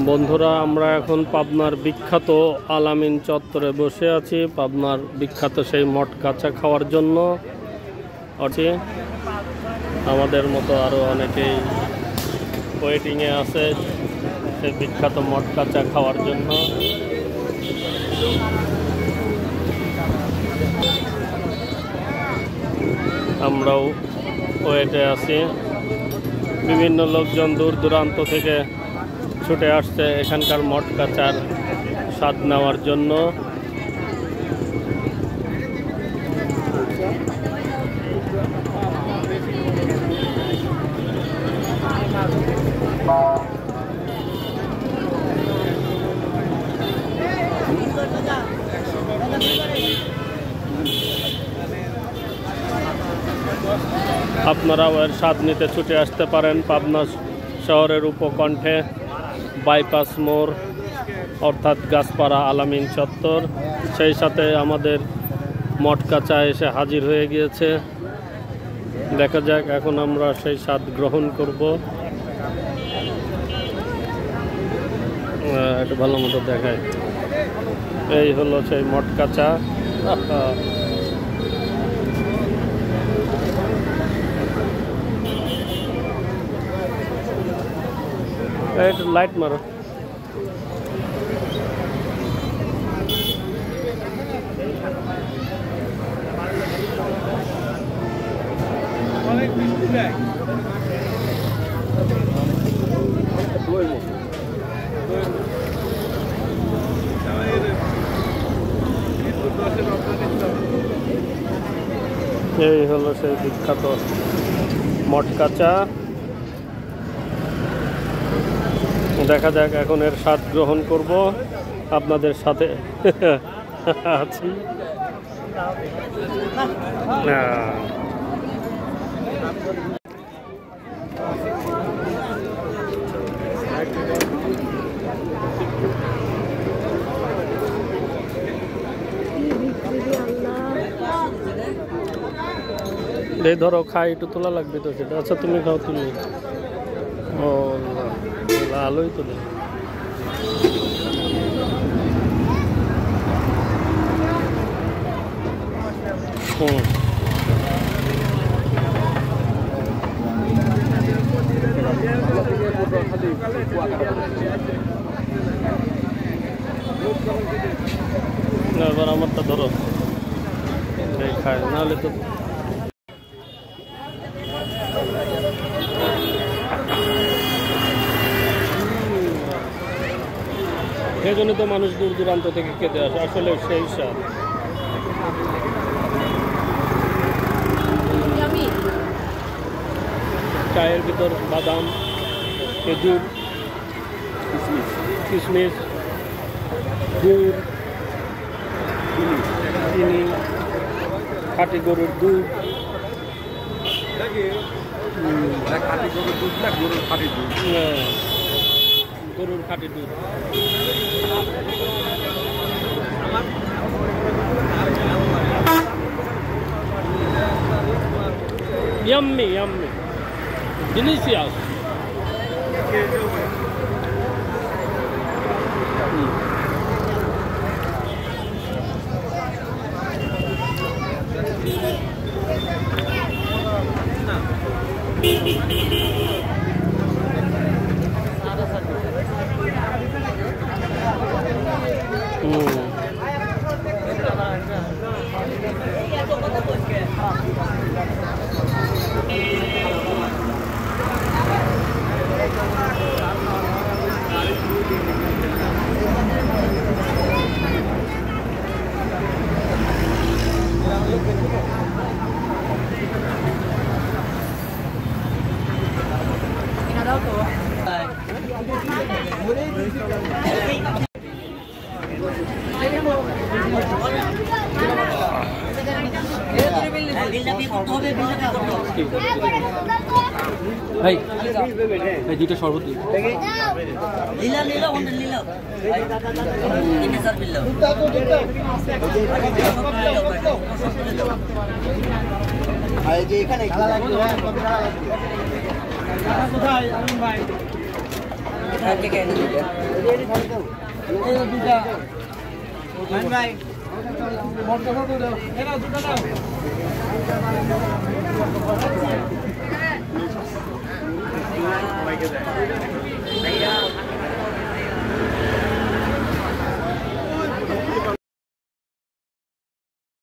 বন্ধুরা, আমরা এখন পাবনার বিখ্যাত আলামিন চত্বরে বসে আছি। পাবনার বিখ্যাত সেই মট কাঁচা খাওয়ার জন্য আছে। আমাদের মতো আরও অনেকেই ওয়েটিংয়ে আছে সেই বিখ্যাত মট কাঁচা খাওয়ার জন্য। আমরাও ওয়েটে আছি। বিভিন্ন লোকজন দূর দূরান্ত থেকে ছুটে আসছে এখানকার মট কাঁচার স্বাদ নেওয়ার জন্য। আপনারাও এর স্বাদ নিতে ছুটে আসতে পারেন পাবনা শহরের উপকণ্ঠে বাইপাস মোড় অর্থাৎ গাছপাড়া আলামিন চত্বর। সেই সাথে আমাদের মট কাঁচা এসে হাজির হয়ে গিয়েছে। দেখা যাক এখন আমরা সেই স্বাদ গ্রহণ করব। একটু ভালো মতো দেখায়। এই হলো সেই মট কাঁচা। একটু লাইট মারো। এই হলো সেই বিখ্যাত মট কাঁচা। দেখা যাক এখন এর স্বাদ গ্রহণ করব। আপনাদের সাথে আছি। এই ধরো খাই, একটু তোলা লাগবে তো সেটা। আচ্ছা তুমি খাও, তুমি। ও আলোই তো নেই। এবার আমারটা ধরো, খায় নাহলে তো। সেই জন্য তো মানুষ দূর দূরান্ত থেকে খেতে আসে। আসলে সেই স্বাদ। চায়ের ভিতর বাদাম, খেজুর, কিশমিশ, গুড়, চিনি, খাঁটি গরুর দুধ। গরুর খাঁটি দুধ। Yummy, yummy, delicious. ভাই ভাই দুইটা শরবত দিন। লীলা লীলা ওটা লীলা তিন স্যার বিল আই যে এখানে খেলা লাগবে কোথায় আরুন ভাই ভাই